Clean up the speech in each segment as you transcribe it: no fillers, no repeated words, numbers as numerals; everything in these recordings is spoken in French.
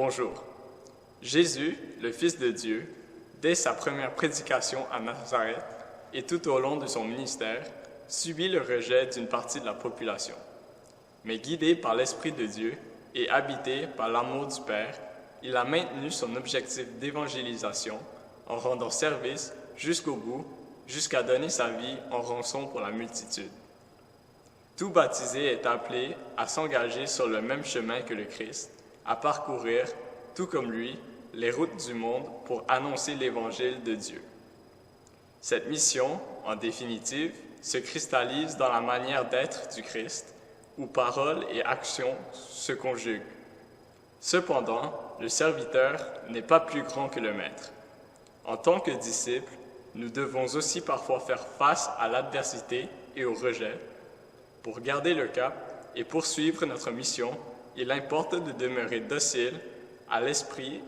Bonjour. Jésus, le Fils de Dieu, dès sa première prédication à Nazareth et tout au long de son ministère, subit le rejet d'une partie de la population. Mais guidé par l'Esprit de Dieu et habité par l'amour du Père, il a maintenu son objectif d'évangélisation en rendant service jusqu'au bout, jusqu'à donner sa vie en rançon pour la multitude. Tout baptisé est appelé à s'engager sur le même chemin que le Christ, à parcourir, tout comme lui, les routes du monde pour annoncer l'Évangile de Dieu. Cette mission, en définitive, se cristallise dans la manière d'être du Christ, où parole et action se conjuguent. Cependant, le serviteur n'est pas plus grand que le maître. En tant que disciples, nous devons aussi parfois faire face à l'adversité et au rejet. Pour garder le cap et poursuivre notre mission, il importe de demeurer docile à l'esprit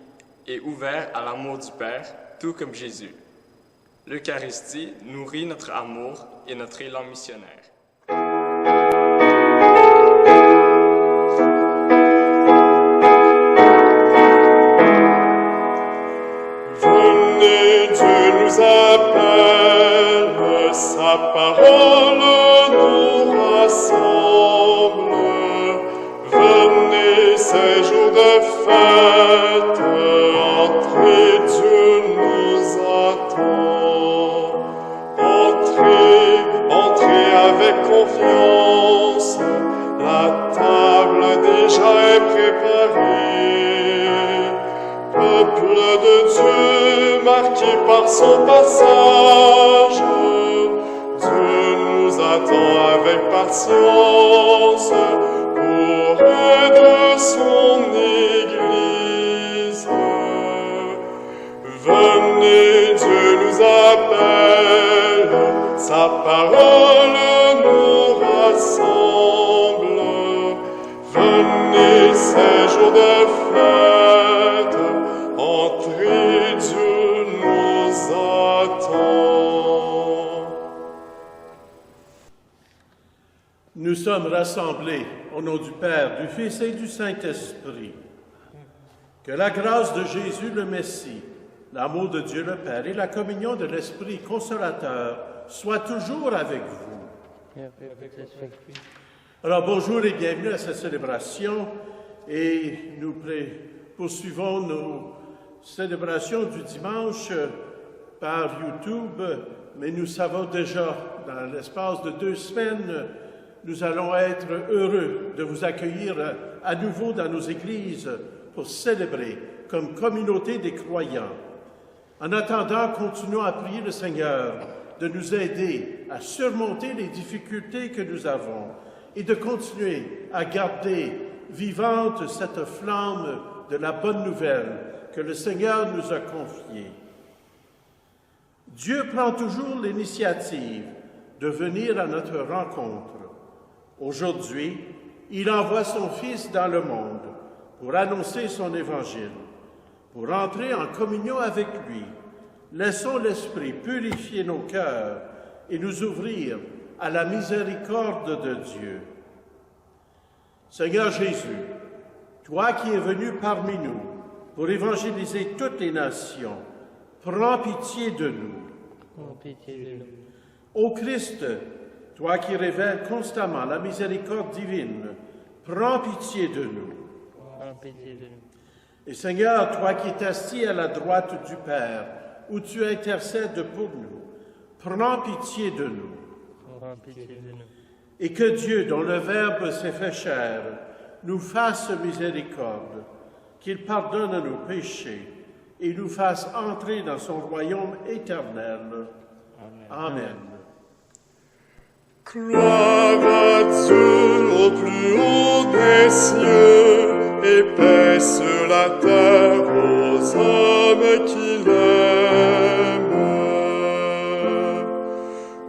et ouvert à l'amour du Père, tout comme Jésus. L'Eucharistie nourrit notre amour et notre élan missionnaire. Venez, Dieu nous appelle, sa parole nous rassemble. Venez, ces jours de fête, entrez, Dieu nous attend. Entrez avec confiance, la table déjà est préparée. Peuple de Dieu, marqué par son passage, Dieu nous attend avec patience pour aider son Église. Venez, Dieu nous appelle, sa parole nous rassemble. Venez, ces jours de fête, entrez, Dieu nous attend. Nous sommes rassemblés au nom du Père, du Fils et du Saint-Esprit. Que la grâce de Jésus le Messie, l'amour de Dieu le Père et la communion de l'Esprit consolateur soient toujours avec vous. Alors bonjour et bienvenue à cette célébration et nous poursuivons nos célébrations du dimanche par YouTube, mais nous savons déjà dans l'espace de 2 semaines, nous allons être heureux de vous accueillir à nouveau dans nos églises pour célébrer comme communauté des croyants. En attendant, continuons à prier le Seigneur de nous aider à surmonter les difficultés que nous avons et de continuer à garder vivante cette flamme de la bonne nouvelle que le Seigneur nous a confiée. Dieu prend toujours l'initiative de venir à notre rencontre. Aujourd'hui, il envoie son Fils dans le monde pour annoncer son Évangile, pour entrer en communion avec lui. Laissons l'Esprit purifier nos cœurs et nous ouvrir à la miséricorde de Dieu. Seigneur Jésus, toi qui es venu parmi nous pour évangéliser toutes les nations, prends pitié de nous. Prends pitié de nous. Ô Christ, toi qui révèles constamment la miséricorde divine, prends pitié de nous. Prends pitié de nous. Et Seigneur, toi qui es assis à la droite du Père, où tu intercèdes pour nous, prends pitié de nous. Prends pitié de nous. Et que Dieu, dont le Verbe s'est fait chair, nous fasse miséricorde, qu'il pardonne nos péchés et nous fasse entrer dans son royaume éternel. Amen. Gloire à Dieu au plus haut des cieux, et paix sur la terre aux hommes qu'il aime.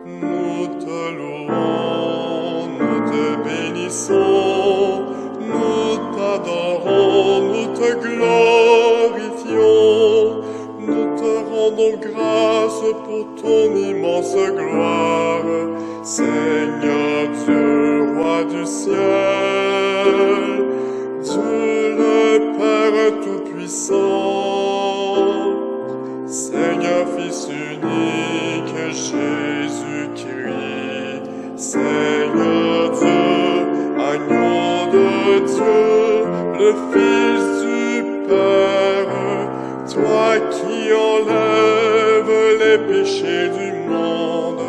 Nous te louons, nous te bénissons, nous t'adorons, nous te glorifions, nous te rendons grâce pour ton immense gloire. Seigneur Dieu, roi du ciel, Dieu le Père tout Tout-Puissant. Seigneur, Fils unique, Jésus-Christ, Seigneur Dieu, Agneau de Dieu, le Fils du Père, toi qui enlèves les péchés du monde,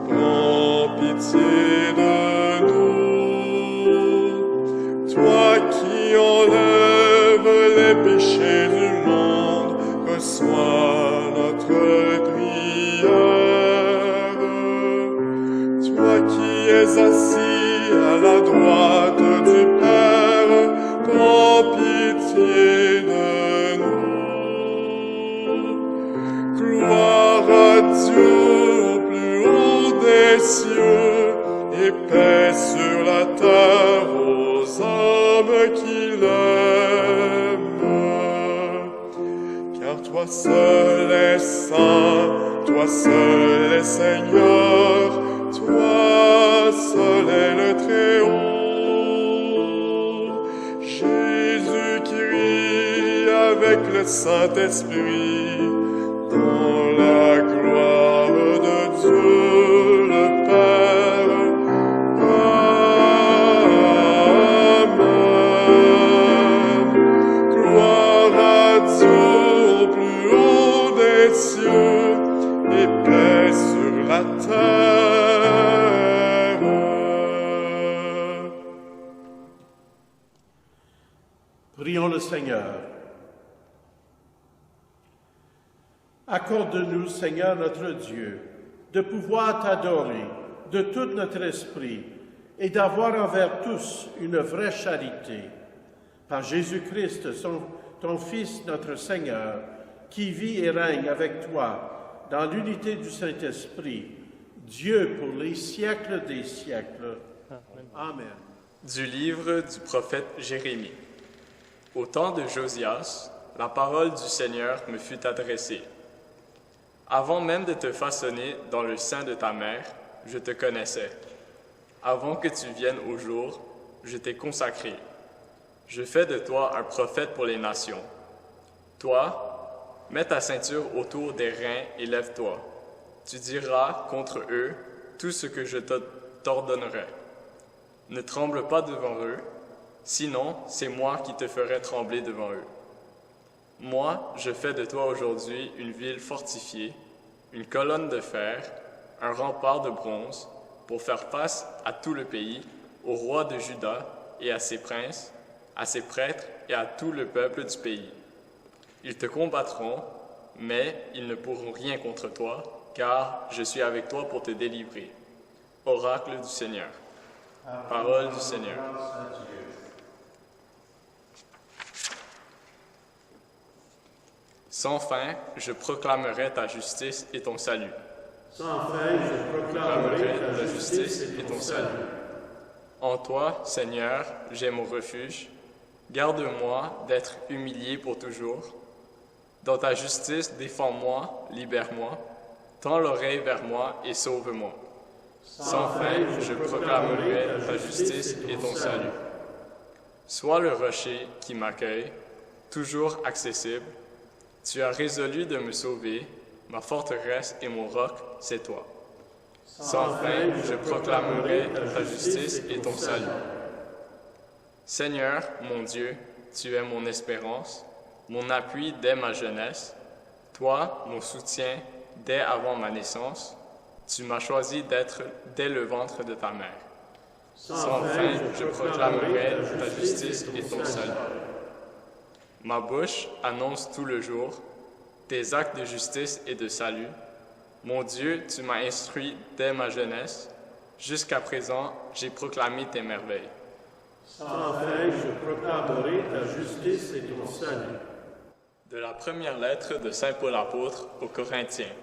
prends pitié de nous. Toi qui enlèves les péchés du monde, reçois notre prière. Toi qui es assis à la droite du Père, prends pitié de nous. Gloire à Dieu au plus haut des cieux, et paix sur la terre aux hommes qui l'aiment. Car toi seul es saint, toi seul es Seigneur, toi seul est le Très-Haut. Jésus-Christ avec le Saint-Esprit, dans la gloire de Dieu le Père. Amen. Gloire à Dieu au plus haut des cieux, et paix sur la terre. Prions le Seigneur. Accorde-nous, Seigneur notre Dieu, de pouvoir t'adorer de tout notre esprit et d'avoir envers tous une vraie charité. Par Jésus-Christ, ton Fils, notre Seigneur, qui vit et règne avec toi dans l'unité du Saint-Esprit, Dieu pour les siècles des siècles. Amen. Du livre du prophète Jérémie. Au temps de Josias, la parole du Seigneur me fut adressée. Avant même de te façonner dans le sein de ta mère, je te connaissais. Avant que tu viennes au jour, je t'ai consacré. Je fais de toi un prophète pour les nations. Toi, mets ta ceinture autour des reins et lève-toi. Tu diras contre eux tout ce que je t'ordonnerai. Ne tremble pas devant eux, sinon c'est moi qui te ferai trembler devant eux. Moi, je fais de toi aujourd'hui une ville fortifiée, une colonne de fer, un rempart de bronze, pour faire face à tout le pays, au roi de Juda et à ses princes, à ses prêtres et à tout le peuple du pays. Ils te combattront, mais ils ne pourront rien contre toi, car je suis avec toi pour te délivrer. Oracle du Seigneur. Parole du Seigneur. Sans fin, je proclamerai ta justice et ton salut. Sans fin, je proclamerai ta justice et ton salut. En toi, Seigneur, j'ai mon refuge. Garde-moi d'être humilié pour toujours. Dans ta justice, défends-moi, libère-moi. Tends l'oreille vers moi et sauve-moi. Sans fin, je proclamerai ta justice et ton salut. Sois le rocher qui m'accueille, toujours accessible. Tu as résolu de me sauver, ma forteresse et mon roc, c'est toi. Sans fin, je proclamerai ta justice et ton salut. Seigneur, mon Dieu, tu es mon espérance, mon appui dès ma jeunesse. Toi, mon soutien dès avant ma naissance. Tu m'as choisi d'être dès le ventre de ta mère. Sans fin, je proclamerai ta justice et ton salut. Ma bouche annonce tout le jour tes actes de justice et de salut. Mon Dieu, tu m'as instruit dès ma jeunesse. Jusqu'à présent, j'ai proclamé tes merveilles. Sans fin, je proclamerai ta justice et ton salut. De la première lettre de Saint Paul apôtre aux Corinthiens.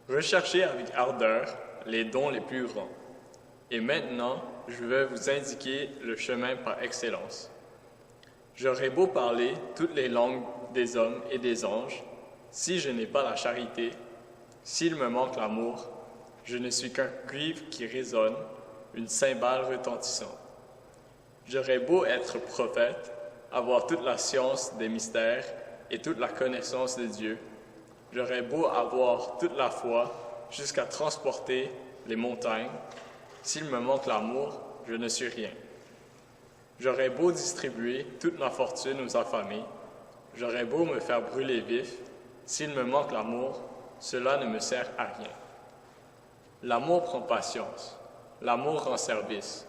Recherchez avec ardeur les dons les plus grands. Et maintenant, je vais vous indiquer le chemin par excellence. J'aurais beau parler toutes les langues des hommes et des anges, si je n'ai pas la charité, s'il me manque l'amour, je ne suis qu'un cuivre qui résonne, une cymbale retentissante. J'aurais beau être prophète, avoir toute la science des mystères et toute la connaissance de Dieu. J'aurais beau avoir toute la foi jusqu'à transporter les montagnes. S'il me manque l'amour, je ne suis rien. J'aurais beau distribuer toute ma fortune aux affamés. J'aurais beau me faire brûler vif. S'il me manque l'amour, cela ne me sert à rien. L'amour prend patience. L'amour rend service.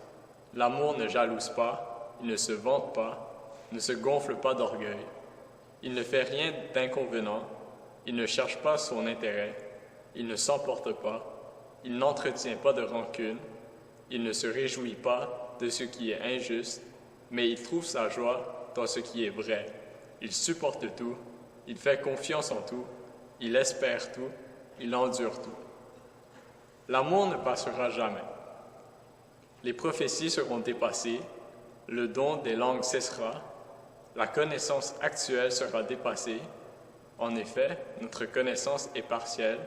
L'amour ne jalouse pas, il ne se vante pas, ne se gonfle pas d'orgueil. Il ne fait rien d'inconvenant, il ne cherche pas son intérêt, il ne s'emporte pas, il n'entretient pas de rancune, il ne se réjouit pas de ce qui est injuste, mais il trouve sa joie dans ce qui est vrai. Il supporte tout, il fait confiance en tout, il espère tout, il endure tout. L'amour ne passera jamais. Les prophéties seront dépassées, le don des langues cessera, la connaissance actuelle sera dépassée. En effet, notre connaissance est partielle,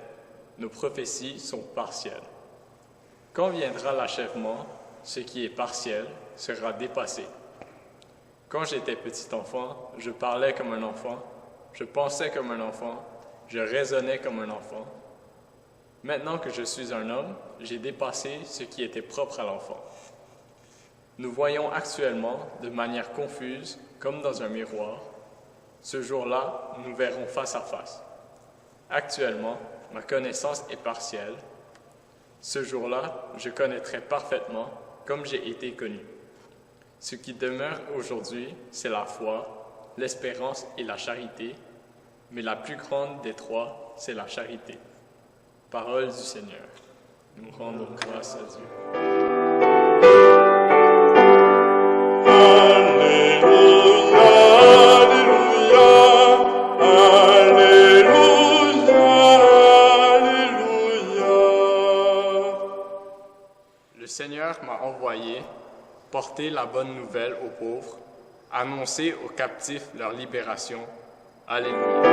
nos prophéties sont partielles. Quand viendra l'achèvement, ce qui est partiel sera dépassé. Quand j'étais petit enfant, je parlais comme un enfant, je pensais comme un enfant, je raisonnais comme un enfant. Maintenant que je suis un homme, j'ai dépassé ce qui était propre à l'enfant. Nous voyons actuellement de manière confuse, comme dans un miroir. Ce jour-là, nous verrons face à face. Actuellement, ma connaissance est partielle. Ce jour-là, je connaîtrai parfaitement comme j'ai été connu. Ce qui demeure aujourd'hui, c'est la foi, l'espérance et la charité, mais la plus grande des trois, c'est la charité. Parole du Seigneur. Nous rendons grâce à Dieu. Le Seigneur m'a envoyé porter la bonne nouvelle aux pauvres, annoncer aux captifs leur libération. Alléluia.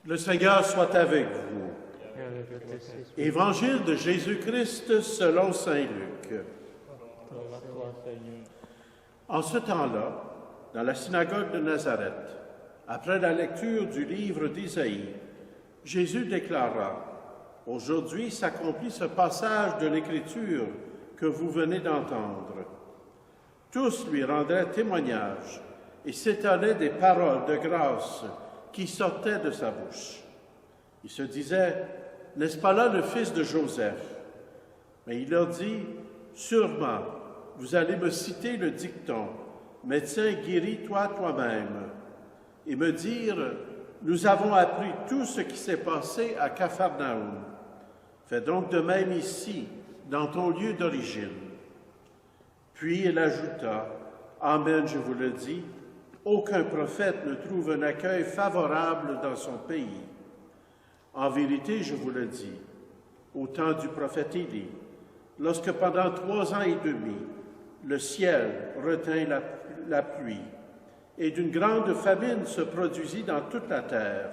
Le Seigneur soit avec vous. Évangile de Jésus-Christ selon saint Luc. En ce temps-là, dans la synagogue de Nazareth, après la lecture du livre d'Isaïe, Jésus déclara: « Aujourd'hui s'accomplit ce passage de l'Écriture que vous venez d'entendre. » Tous lui rendaient témoignage et s'étonnaient des paroles de grâce qui sortaient de sa bouche. Il se disait: « N'est-ce pas là le fils de Joseph? » Mais il leur dit: « Sûrement, vous allez me citer le dicton: « Médecin, guéris-toi toi-même » et me dire: « Nous avons appris tout ce qui s'est passé à Capharnaüm. Fais donc de même ici, dans ton lieu d'origine. » Puis il ajouta: « Amen, je vous le dis, aucun prophète ne trouve un accueil favorable dans son pays. En vérité, je vous le dis, au temps du prophète Élie, lorsque pendant 3 ans et demi, le ciel retint la pluie, et d'une grande famine se produisit dans toute la terre,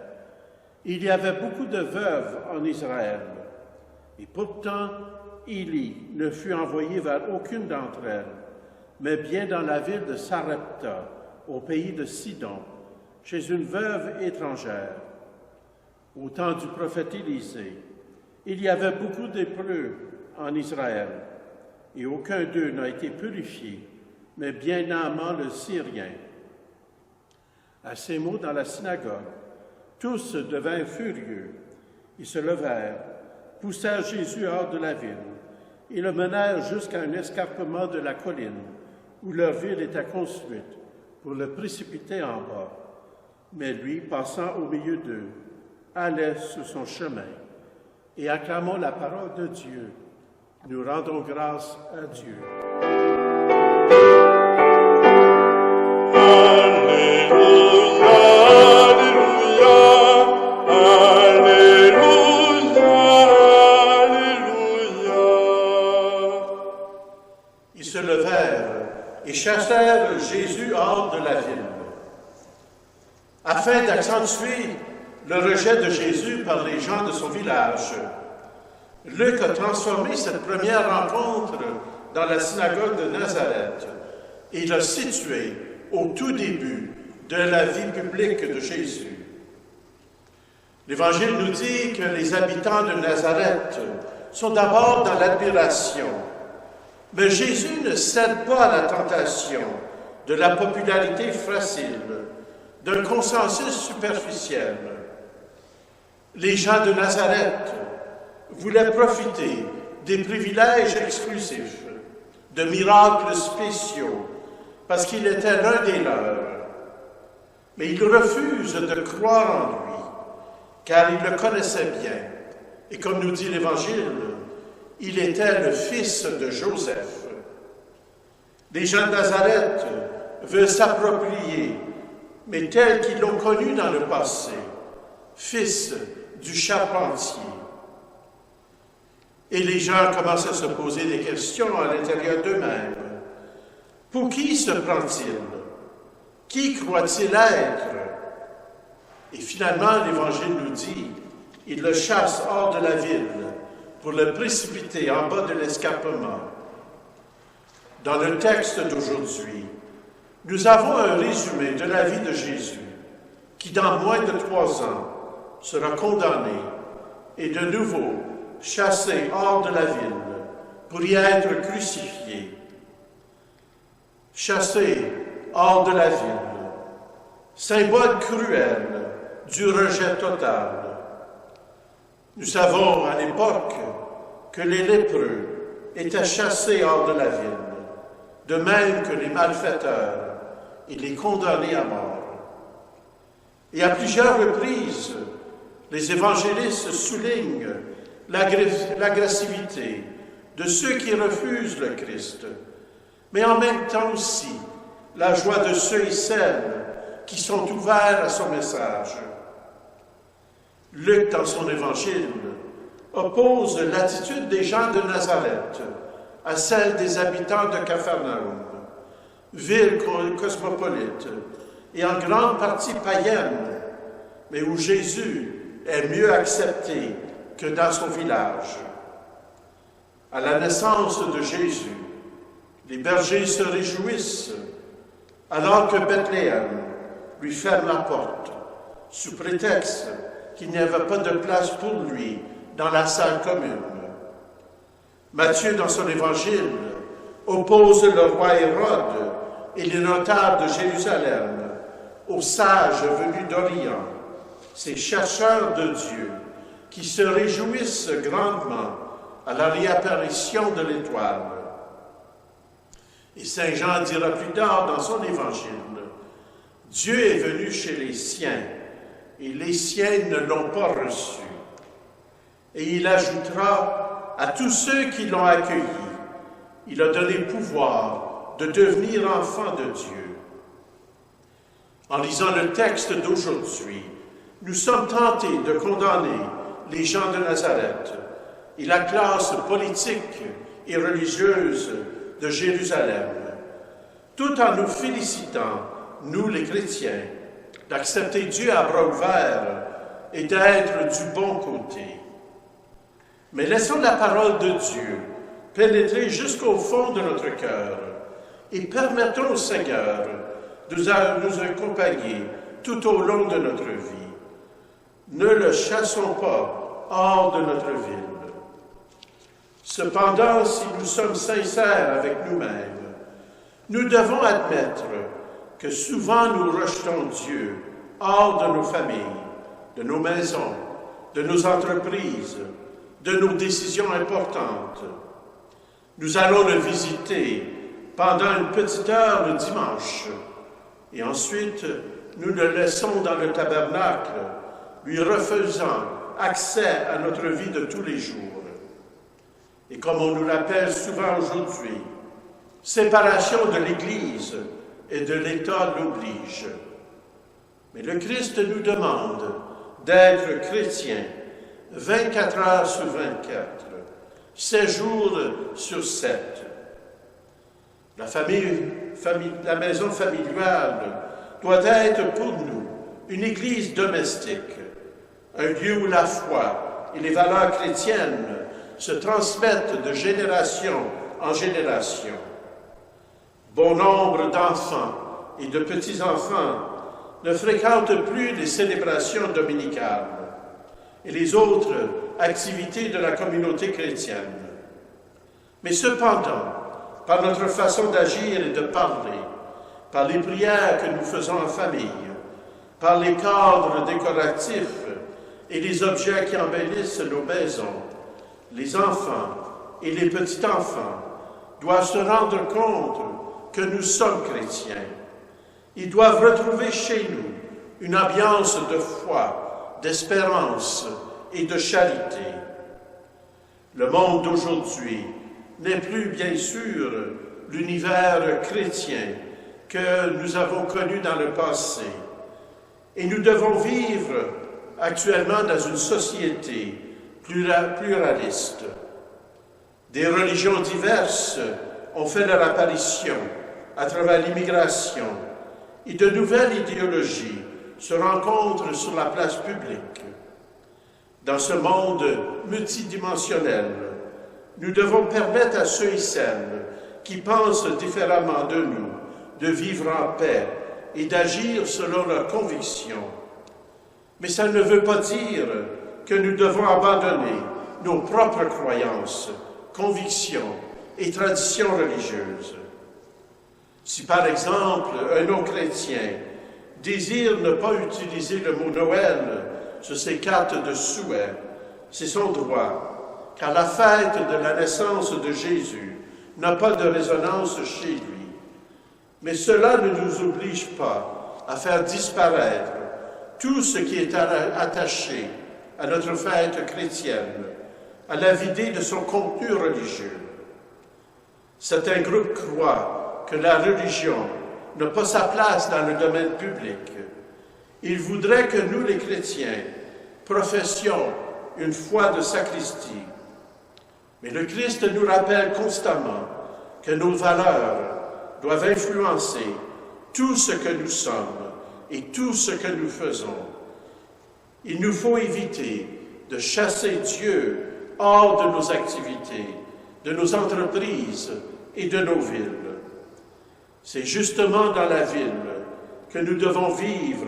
il y avait beaucoup de veuves en Israël. Et pourtant, Élie ne fut envoyé vers aucune d'entre elles, mais bien dans la ville de Sarepta, au pays de Sidon, chez une veuve étrangère. Au temps du prophète Élisée, il y avait beaucoup d'épreux en Israël, et aucun d'eux n'a été purifié, mais bien Naaman le Syrien. » À ces mots dans la synagogue, tous devinrent furieux. Ils se levèrent, poussèrent Jésus hors de la ville et le menèrent jusqu'à un escarpement de la colline où leur ville était construite, pour le précipiter en bas. Mais lui, passant au milieu d'eux, allait sur son chemin. Et acclamons la parole de Dieu. Nous rendons grâce à Dieu. Ils se levèrent et chassèrent Jésus hors de la ville. afin d'accentuer le rejet de Jésus par les gens de son village. Luc a transformé cette première rencontre dans la synagogue de Nazareth et l'a située au tout début de la vie publique de Jésus. L'Évangile nous dit que les habitants de Nazareth sont d'abord dans l'admiration, mais Jésus ne cède pas à la tentation de la popularité facile, d'un consensus superficiel. Les gens de Nazareth voulaient profiter des privilèges exclusifs, de miracles spéciaux, parce qu'il était l'un des leurs. Mais ils refusent de croire en lui, car ils le connaissaient bien. Et comme nous dit l'Évangile, il était le fils de Joseph. Les gens de Nazareth veulent s'approprier, mais tels qu'ils l'ont connu dans le passé, fils du charpentier. Et les gens commencent à se poser des questions à l'intérieur d'eux-mêmes. Pour qui se prend-il? Qui croit-il être? Et finalement, l'Évangile nous dit, il le chasse hors de la ville pour le précipiter en bas de l'escarpement. Dans le texte d'aujourd'hui, nous avons un résumé de la vie de Jésus, qui dans moins de 3 ans sera condamné et de nouveau chassé hors de la ville pour y être crucifié. Chassé hors de la ville, symbole cruel du rejet total. Nous savons à l'époque que les lépreux étaient chassés hors de la ville, de même que les malfaiteurs et les condamnés à mort. Et à plusieurs reprises, les évangélistes soulignent l'agressivité de ceux qui refusent le Christ, mais en même temps aussi la joie de ceux et celles qui sont ouverts à son message. Luc, dans son évangile, oppose l'attitude des gens de Nazareth à celle des habitants de Capharnaüm, ville cosmopolite et en grande partie païenne, mais où Jésus est mieux accepté que dans son village. À la naissance de Jésus, les bergers se réjouissent, alors que Bethléem lui ferme la porte, sous prétexte qu'il n'y avait pas de place pour lui dans la salle commune. Matthieu, dans son évangile, oppose le roi Hérode et les notables de Jérusalem aux sages venus d'Orient, ces chercheurs de Dieu qui se réjouissent grandement à la réapparition de l'étoile. Et Saint Jean dira plus tard dans son évangile, « Dieu est venu chez les siens, et les siens ne l'ont pas reçu. » Et il ajoutera, « À tous ceux qui l'ont accueilli, il a donné pouvoir de devenir enfants de Dieu. » En lisant le texte d'aujourd'hui, nous sommes tentés de condamner les gens de Nazareth et la classe politique et religieuse de Jérusalem, tout en nous félicitant, nous les chrétiens, d'accepter Dieu à bras ouverts et d'être du bon côté. Mais laissons la parole de Dieu pénétrer jusqu'au fond de notre cœur et permettons au Seigneur de nous accompagner tout au long de notre vie. Ne le chassons pas hors de notre ville. Cependant, si nous sommes sincères avec nous-mêmes, nous devons admettre que souvent nous rejetons Dieu hors de nos familles, de nos maisons, de nos entreprises, de nos décisions importantes. Nous allons le visiter pendant une petite heure le dimanche, et ensuite nous le laissons dans le tabernacle, lui refaisant accès à notre vie de tous les jours. Et comme on nous l'appelle souvent aujourd'hui, séparation de l'Église et de l'État l'oblige. Mais le Christ nous demande d'être chrétiens 24 heures sur 24, 7 jours sur 7. La maison familiale doit être pour nous une église domestique, un lieu où la foi et les valeurs chrétiennes se transmettent de génération en génération. Bon nombre d'enfants et de petits-enfants ne fréquentent plus les célébrations dominicales et les autres activités de la communauté chrétienne. Mais cependant, par notre façon d'agir et de parler, par les prières que nous faisons en famille, par les cadres décoratifs et les objets qui embellissent nos maisons, les enfants et les petits-enfants doivent se rendre compte que nous sommes chrétiens. Ils doivent retrouver chez nous une ambiance de foi, d'espérance et de charité. Le monde d'aujourd'hui n'est plus, bien sûr, l'univers chrétien que nous avons connu dans le passé. Et nous devons vivre actuellement dans une société pluraliste. Des religions diverses ont fait leur apparition à travers l'immigration et de nouvelles idéologies se rencontrent sur la place publique. Dans ce monde multidimensionnel, nous devons permettre à ceux et celles qui pensent différemment de nous de vivre en paix et d'agir selon leurs convictions. Mais ça ne veut pas dire que nous devons abandonner nos propres croyances, convictions et traditions religieuses. Si par exemple un non-chrétien désire ne pas utiliser le mot Noël sur ses cartes de souhait, c'est son droit, car la fête de la naissance de Jésus n'a pas de résonance chez lui. Mais cela ne nous oblige pas à faire disparaître tout ce qui est attaché à notre fête chrétienne, à la vider de son contenu religieux. Certains groupes croient que la religion n'a pas sa place dans le domaine public. Ils voudraient que nous, les chrétiens, professions une foi de sacristie. Mais le Christ nous rappelle constamment que nos valeurs doivent influencer tout ce que nous sommes et tout ce que nous faisons. Il nous faut éviter de chasser Dieu hors de nos activités, de nos entreprises et de nos villes. C'est justement dans la ville que nous devons vivre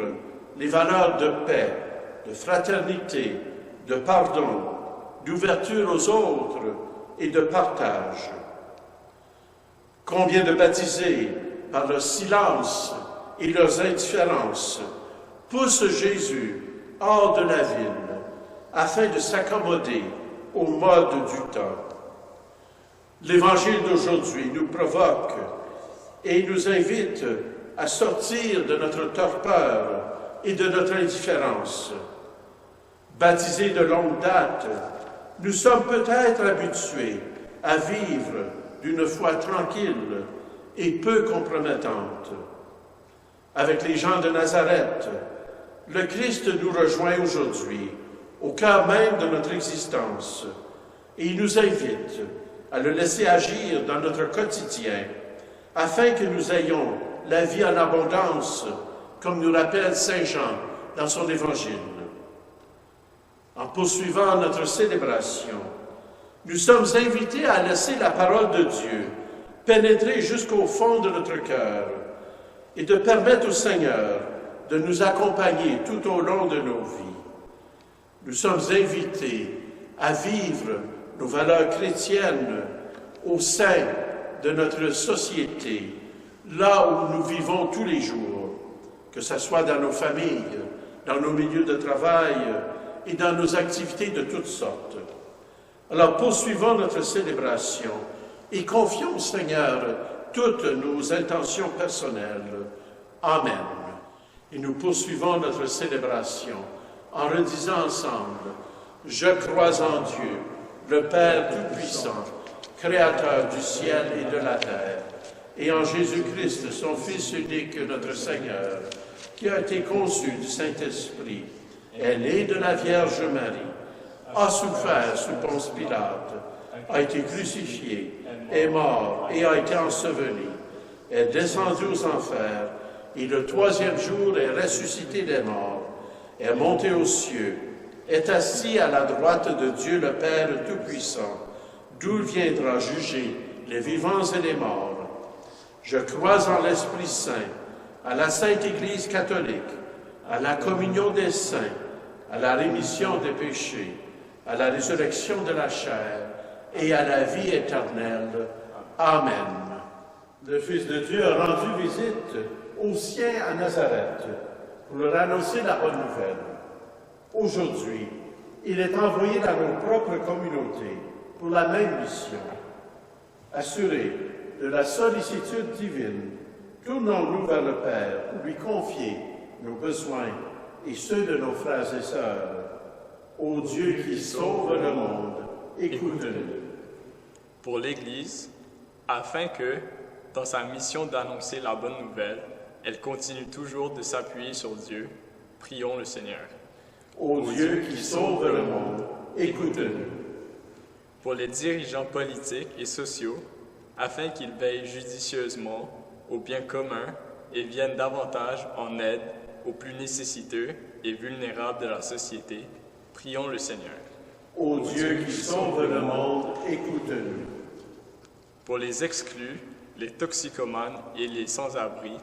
les valeurs de paix, de fraternité, de pardon, d'ouverture aux autres et de partage. Combien de baptisés, par leur silence et leurs indifférences, poussent Jésus hors de la ville afin de s'accommoder au mode du temps. L'Évangile d'aujourd'hui nous provoque et nous invite à sortir de notre torpeur et de notre indifférence. Baptisés de longue date, nous sommes peut-être habitués à vivre d'une foi tranquille et peu compromettante. Avec les gens de Nazareth, le Christ nous rejoint aujourd'hui au cœur même de notre existence et il nous invite à le laisser agir dans notre quotidien afin que nous ayons la vie en abondance, comme nous rappelle Saint Jean dans son Évangile. En poursuivant notre célébration, nous sommes invités à laisser la parole de Dieu pénétrer jusqu'au fond de notre cœur et de permettre au Seigneur de nous accompagner tout au long de nos vies. Nous sommes invités à vivre nos valeurs chrétiennes au sein de notre société, là où nous vivons tous les jours, que ce soit dans nos familles, dans nos milieux de travail et dans nos activités de toutes sortes. Alors poursuivons notre célébration et confions au Seigneur toutes nos intentions personnelles. Amen. Et nous poursuivons notre célébration en redisant ensemble « Je crois en Dieu, le Père Tout-Puissant, Créateur du ciel et de la terre, et en Jésus-Christ, son Fils unique, notre Seigneur, qui a été conçu du Saint-Esprit, est né de la Vierge Marie, a souffert sous Ponce Pilate, a été crucifié, est mort et a été enseveli, est descendu aux enfers, et le troisième jour est ressuscité des morts, est monté aux cieux, est assis à la droite de Dieu le Père Tout-Puissant, d'où il viendra juger les vivants et les morts. Je crois en l'Esprit Saint, à la Sainte Église catholique, à la communion des saints, à la rémission des péchés, à la résurrection de la chair et à la vie éternelle. Amen. Le Fils de Dieu a rendu visite aux siens à Nazareth pour leur annoncer la bonne nouvelle. Aujourd'hui, il est envoyé dans nos propres communautés pour la même mission. Assurés de la sollicitude divine, tournons-nous vers le Père pour lui confier nos besoins et ceux de nos frères et sœurs. Ô Dieu qui sauve le monde, écoute-nous. Pour l'Église, afin que, dans sa mission d'annoncer la bonne nouvelle, elle continue toujours de s'appuyer sur Dieu, prions le Seigneur. Ô Dieu qui sauve le monde, écoute-nous. Pour les dirigeants politiques et sociaux, afin qu'ils veillent judicieusement au bien commun et viennent davantage en aide aux plus nécessiteux et vulnérables de la société, prions le Seigneur. Ô Dieu qui sauve le monde, écoute-nous. Pour les exclus, les toxicomanes et les sans-abri,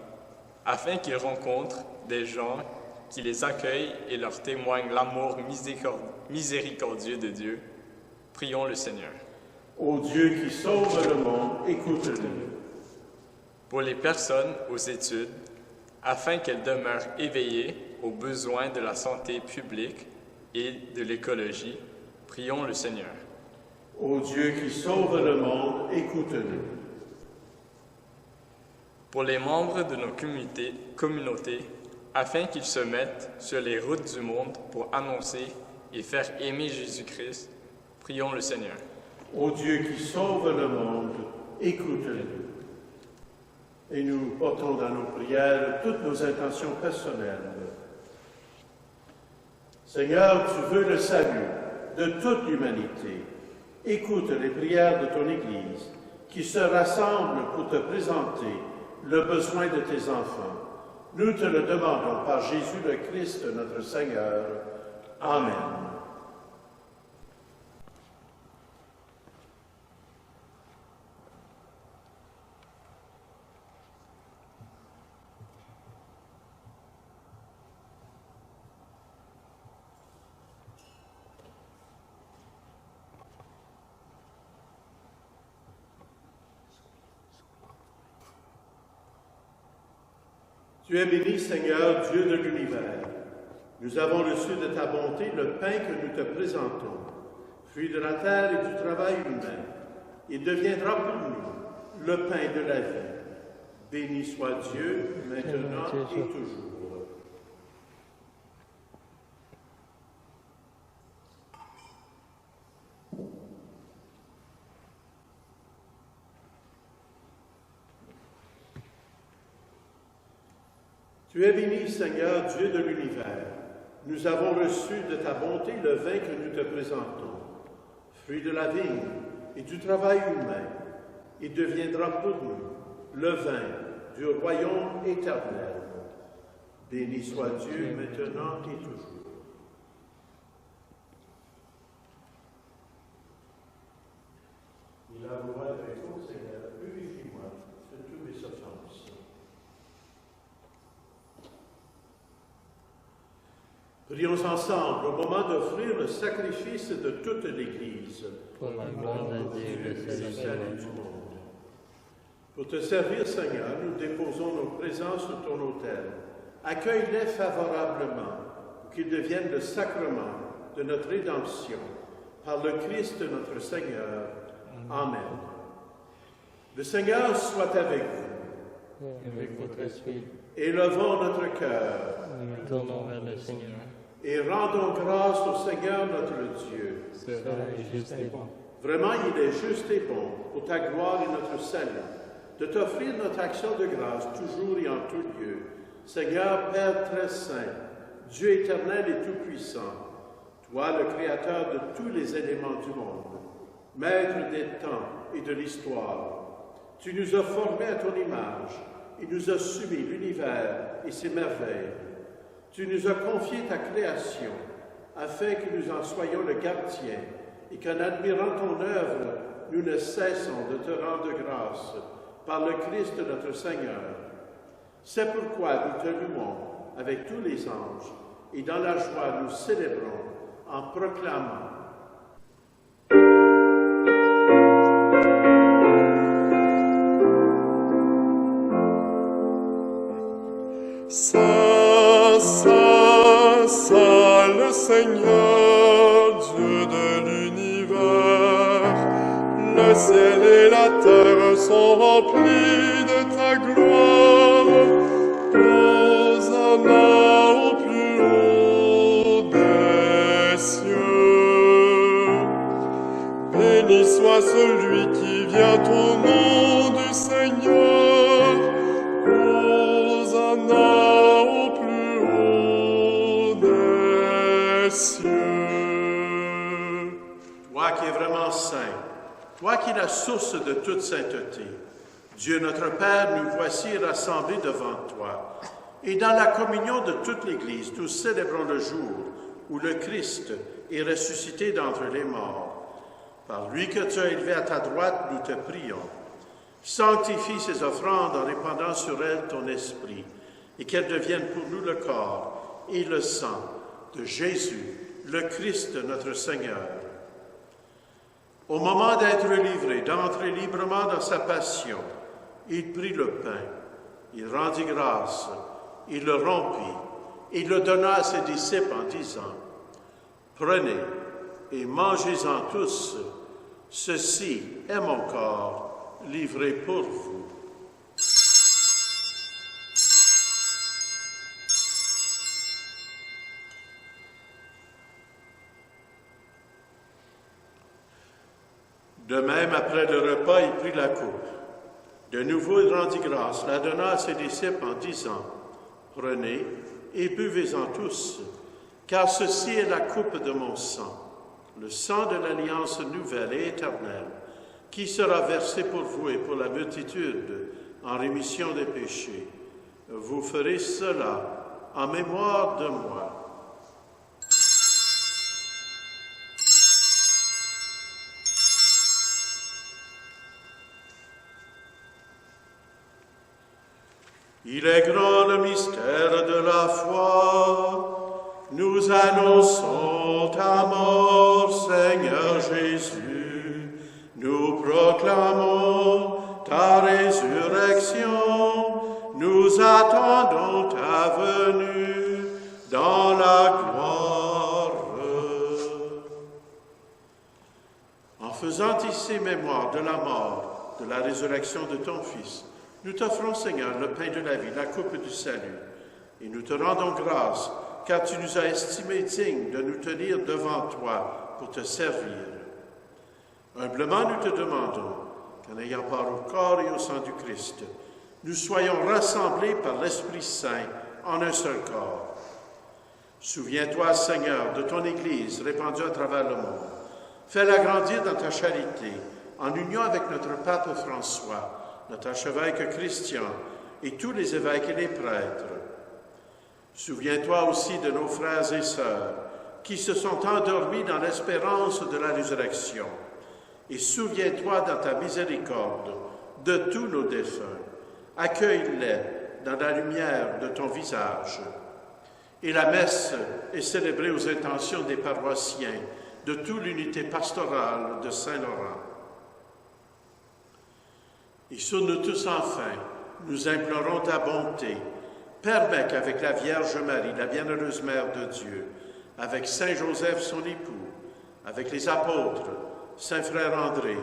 afin qu'ils rencontrent des gens qui les accueillent et leur témoignent l'amour miséricordieux de Dieu, prions le Seigneur. Ô Dieu qui sauve le monde, écoute-nous. Pour les personnes aux études, afin qu'elles demeurent éveillées aux besoins de la santé publique et de l'écologie, prions le Seigneur. Ô Dieu qui sauve le monde, écoute-nous. Pour les membres de nos communautés, afin qu'ils se mettent sur les routes du monde pour annoncer et faire aimer Jésus-Christ, prions le Seigneur. Ô Dieu qui sauve le monde, écoute-nous. Et nous portons dans nos prières toutes nos intentions personnelles. Seigneur, tu veux le salut de toute l'humanité. Écoute les prières de ton Église qui se rassemblent pour te présenter le besoin de tes enfants. Nous te le demandons par Jésus le Christ, notre Seigneur. Amen. Tu es béni, Seigneur, Dieu de l'univers. Nous avons reçu de ta bonté le pain que nous te présentons, fruit de la terre et du travail humain. Il deviendra pour nous le pain de la vie. Béni soit Dieu, maintenant et toujours. Tu es béni, Seigneur, Dieu de l'univers. Nous avons reçu de ta bonté le vin que nous te présentons, fruit de la vigne et du travail humain. Il deviendra pour nous le vin du royaume éternel. Béni soit Dieu, maintenant et toujours. Il a voulu avec vous, Seigneur, purifie-moi de tous mes offenses. Prions ensemble au moment d'offrir le sacrifice de toute l'Église. Pour la gloire de Dieu, le salut du monde. Pour te servir, Seigneur, nous déposons nos présents sur ton autel. Accueille-les favorablement, pour qu'ils deviennent le sacrement de notre rédemption. Par le Christ notre Seigneur. Amen. Le Seigneur soit avec vous. Avec votre esprit. Élevons notre cœur. Nous tournons vers le Seigneur. Et rendons grâce au Seigneur notre Dieu. Cela est juste et bon. Vraiment, il est juste et bon, pour ta gloire et notre salut, de t'offrir notre action de grâce toujours et en tout lieu. Seigneur, Père très saint, Dieu éternel et tout-puissant, toi le Créateur de tous les éléments du monde, Maître des temps et de l'histoire, tu nous as formés à ton image et nous as soumis l'univers et ses merveilles. Tu nous as confié ta création, afin que nous en soyons le gardien, et qu'en admirant ton œuvre, nous ne cessons de te rendre grâce, par le Christ notre Seigneur. C'est pourquoi nous te louons avec tous les anges, et dans la joie nous célébrons en proclamant. Saint, Saint, Saint, le Seigneur, Dieu de l'univers, le ciel et la terre sont remplis de ta gloire. Hosanna au plus haut des cieux. Béni soit celui qui vient au nom du Seigneur. Hosanna au plus haut des cieux. Toi qui es vraiment saint, toi qui es la source de toute sainteté, Dieu notre Père, nous voici rassemblés devant toi. Et dans la communion de toute l'Église, nous célébrons le jour où le Christ est ressuscité d'entre les morts. Par lui que tu as élevé à ta droite, nous te prions. Sanctifie ces offrandes en répandant sur elles ton esprit, et qu'elles deviennent pour nous le corps et le sang de Jésus, le Christ notre Seigneur. Au moment d'être livré, d'entrer librement dans sa passion, il prit le pain, il rendit grâce, il le rompit, et le donna à ses disciples en disant, « Prenez et mangez-en tous, ceci est mon corps livré pour vous. » De même, après le repas, il prit la coupe. De nouveau, il rendit grâce, la donna à ses disciples en disant, « Prenez et buvez-en tous, car ceci est la coupe de mon sang, le sang de l'alliance nouvelle et éternelle, qui sera versé pour vous et pour la multitude en rémission des péchés. Vous ferez cela en mémoire de moi. » Il est grand le mystère de la foi. Nous annonçons ta mort, Seigneur Jésus. Nous proclamons ta résurrection. Nous attendons ta venue dans la gloire. En faisant ici mémoire de la mort, de la résurrection de ton Fils, nous t'offrons, Seigneur, le pain de la vie, la coupe du salut, et nous te rendons grâce, car tu nous as estimés dignes de nous tenir devant toi pour te servir. Humblement, nous te demandons qu'en ayant part au corps et au sang du Christ, nous soyons rassemblés par l'Esprit Saint en un seul corps. Souviens-toi, Seigneur, de ton Église répandue à travers le monde. Fais-la grandir dans ta charité, en union avec notre pape François, notre archevêque Christian et tous les évêques et les prêtres. Souviens-toi aussi de nos frères et sœurs qui se sont endormis dans l'espérance de la résurrection. Et souviens-toi dans ta miséricorde de tous nos défunts. Accueille-les dans la lumière de ton visage. Et la messe est célébrée aux intentions des paroissiens de toute l'unité pastorale de Saint-Laurent. Et sur nous tous enfin, nous implorons ta bonté. Permets qu'avec la Vierge Marie, la bienheureuse Mère de Dieu, avec Saint Joseph son époux, avec les apôtres, Saint Frère André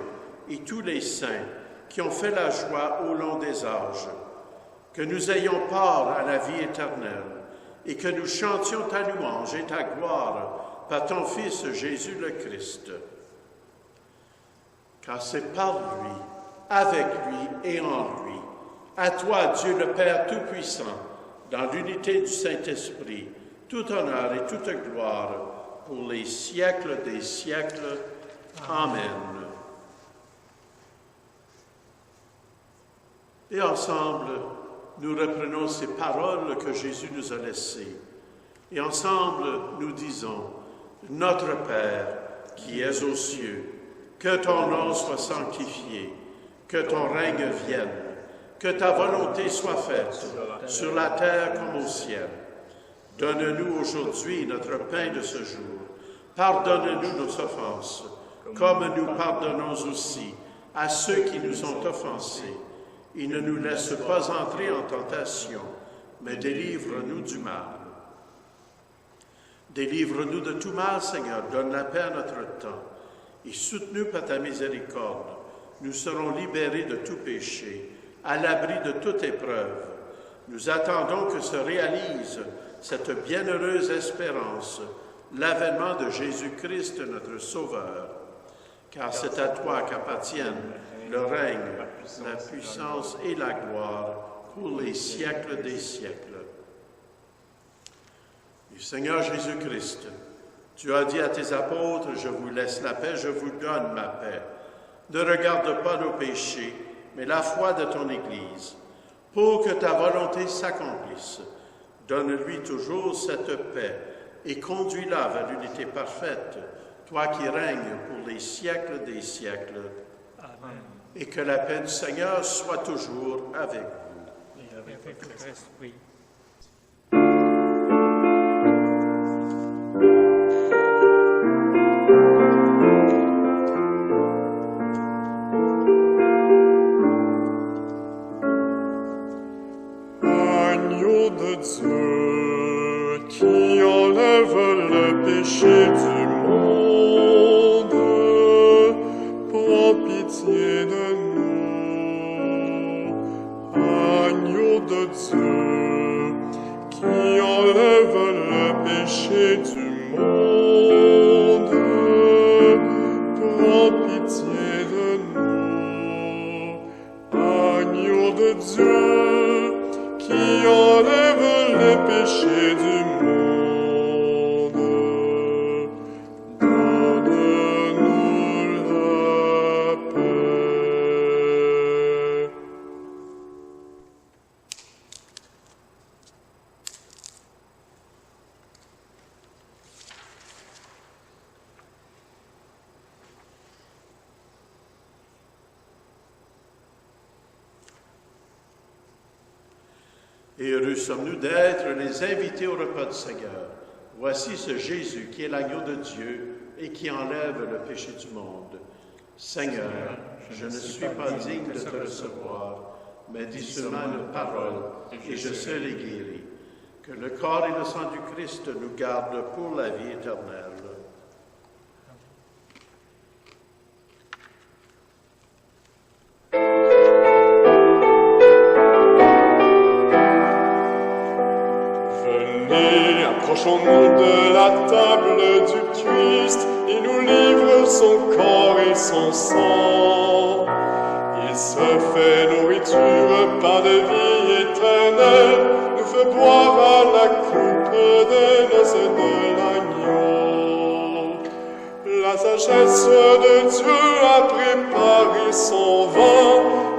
et tous les saints qui ont fait la joie au long des âges, que nous ayons part à la vie éternelle et que nous chantions ta louange et ta gloire par ton Fils Jésus le Christ. Car c'est par lui, avec lui et en lui, à toi, Dieu le Père Tout-Puissant, dans l'unité du Saint-Esprit, tout honneur et toute gloire pour les siècles des siècles. Amen. Et ensemble, nous reprenons ces paroles que Jésus nous a laissées. Et ensemble, nous disons, Notre Père, qui es aux cieux, que ton nom soit sanctifié, que ton règne vienne, que ta volonté soit faite, sur la terre comme au ciel. Donne-nous aujourd'hui notre pain de ce jour. Pardonne-nous nos offenses, comme nous pardonnons aussi à ceux qui nous ont offensés. Et ne nous laisse pas entrer en tentation, mais délivre-nous du mal. Délivre-nous de tout mal, Seigneur, donne la paix à notre temps. Et soutenus par ta miséricorde, nous serons libérés de tout péché, à l'abri de toute épreuve. Nous attendons que se réalise cette bienheureuse espérance, l'avènement de Jésus-Christ, notre Sauveur. Car c'est à toi qu'appartiennent le règne, la puissance et la gloire pour les siècles des siècles. Et Seigneur Jésus-Christ, tu as dit à tes apôtres, je vous laisse la paix, je vous donne ma paix. Ne regarde pas nos péchés, mais la foi de ton Église, pour que ta volonté s'accomplisse. Donne-lui toujours cette paix et conduis-la vers l'unité parfaite, toi qui règnes pour les siècles des siècles. Amen. Et que la paix du Seigneur soit toujours avec vous. Et avec votre esprit. Agneau de Dieu qui enlève le péché du monde, prends pitié de nous. Agneau de Dieu qui enlève le péché du monde, prends pitié de nous. Agneau de Dieu qui enlève le péché du monde, donne-nous la paix. Et heureux sommes-nous d'être les invités au repas du Seigneur. Voici ce Jésus qui est l'agneau de Dieu et qui enlève le péché du monde. Seigneur, je ne suis pas digne de te recevoir, mais dis seulement une parole et je serai guéri. Que le corps et le sang du Christ nous gardent pour la vie éternelle. Approchons-nous de la table du Christ, il nous livre son corps et son sang. Il se fait nourriture, pain de vie éternelle, nous fait boire à la coupe des noces de l'agneau. La sagesse de Dieu a préparé son vin,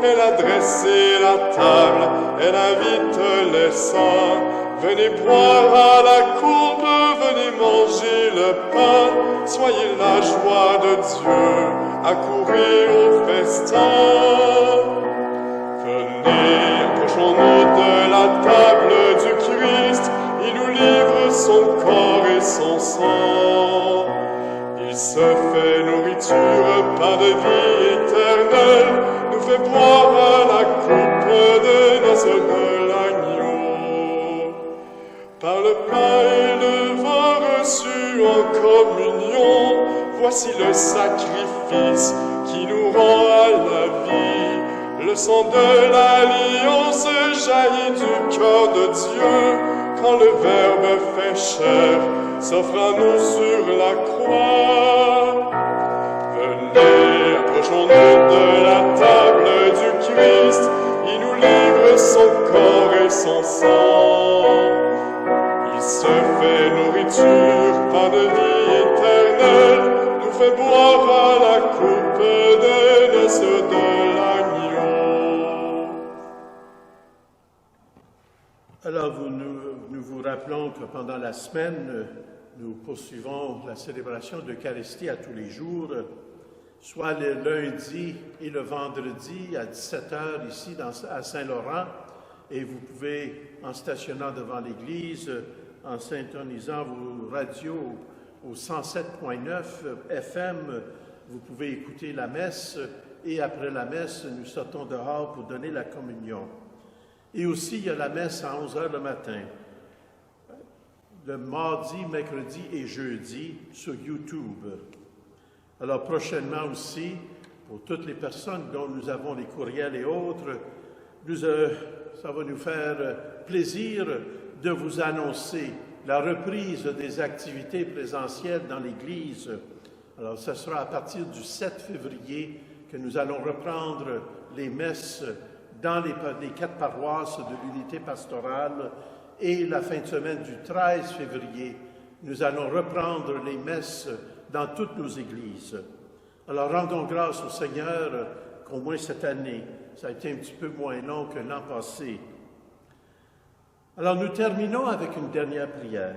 elle a dressé la table, elle invite les saints. Venez boire à la coupe, venez manger le pain, soyez la joie de Dieu, accourez au festin. Venez, approchons-nous de la table du Christ, il nous livre son corps et son sang. Il se fait nourriture, pain de vie éternelle, nous fait boire à la coupe des noces de l'agneau. Par le pain et le vin reçus en communion, voici le sacrifice qui nous rend à la vie. Le sang de l'alliance jaillit du cœur de Dieu, quand le Verbe fait chair, s'offre à nous sur la croix. Venez, approchons-nous de la table du Christ, il nous livre son corps et son sang. Il se fait nourriture, pain de vie éternelle, nous fait boire à la coupe des noces de l'agneau. Alors nous vous rappelons rappelons que pendant la semaine, nous poursuivons la célébration d'Eucharistie à tous les jours, soit le lundi et le vendredi à 17h ici à Saint-Laurent. Et vous pouvez, en stationnant devant l'église, en syntonisant vos radios au 107.9 FM, vous pouvez écouter la messe. Et après la messe, nous sortons dehors pour donner la communion. Et aussi, il y a la messe à 11h le matin, le mardi, mercredi et jeudi sur YouTube. Alors prochainement aussi, pour toutes les personnes dont nous avons les courriels et autres, ça va nous faire plaisir de vous annoncer la reprise des activités présentielles dans l'Église. Alors, ce sera à partir du 7 février que nous allons reprendre les messes dans les 4 paroisses de l'unité pastorale, et la fin de semaine du 13 février, nous allons reprendre les messes dans toutes nos églises. Alors rendons grâce au Seigneur qu'au moins cette année, ça a été un petit peu moins long que l'an passé. Alors nous terminons avec une dernière prière.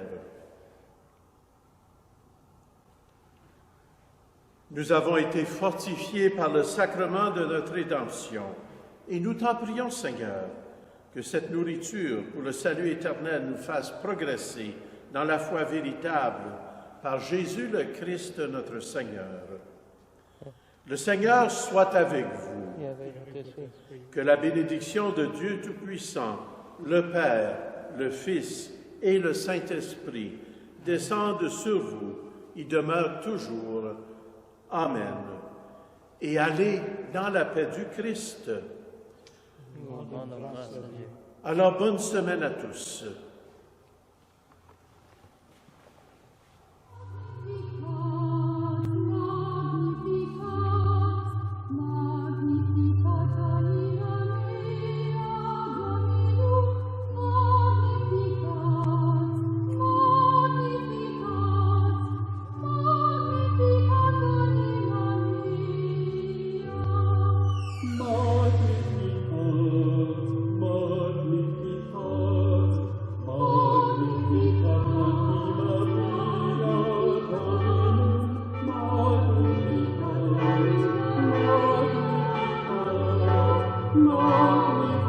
Nous avons été fortifiés par le sacrement de notre rédemption, et nous t'en prions, Seigneur, que cette nourriture pour le salut éternel nous fasse progresser dans la foi véritable par Jésus le Christ notre Seigneur. Le Seigneur soit avec vous. Que la bénédiction de Dieu Tout-Puissant, le Père, le Fils et le Saint-Esprit descendent sur vous, y demeurent toujours. Amen. Et allez dans la paix du Christ. Alors, bonne semaine à tous. Magnificat,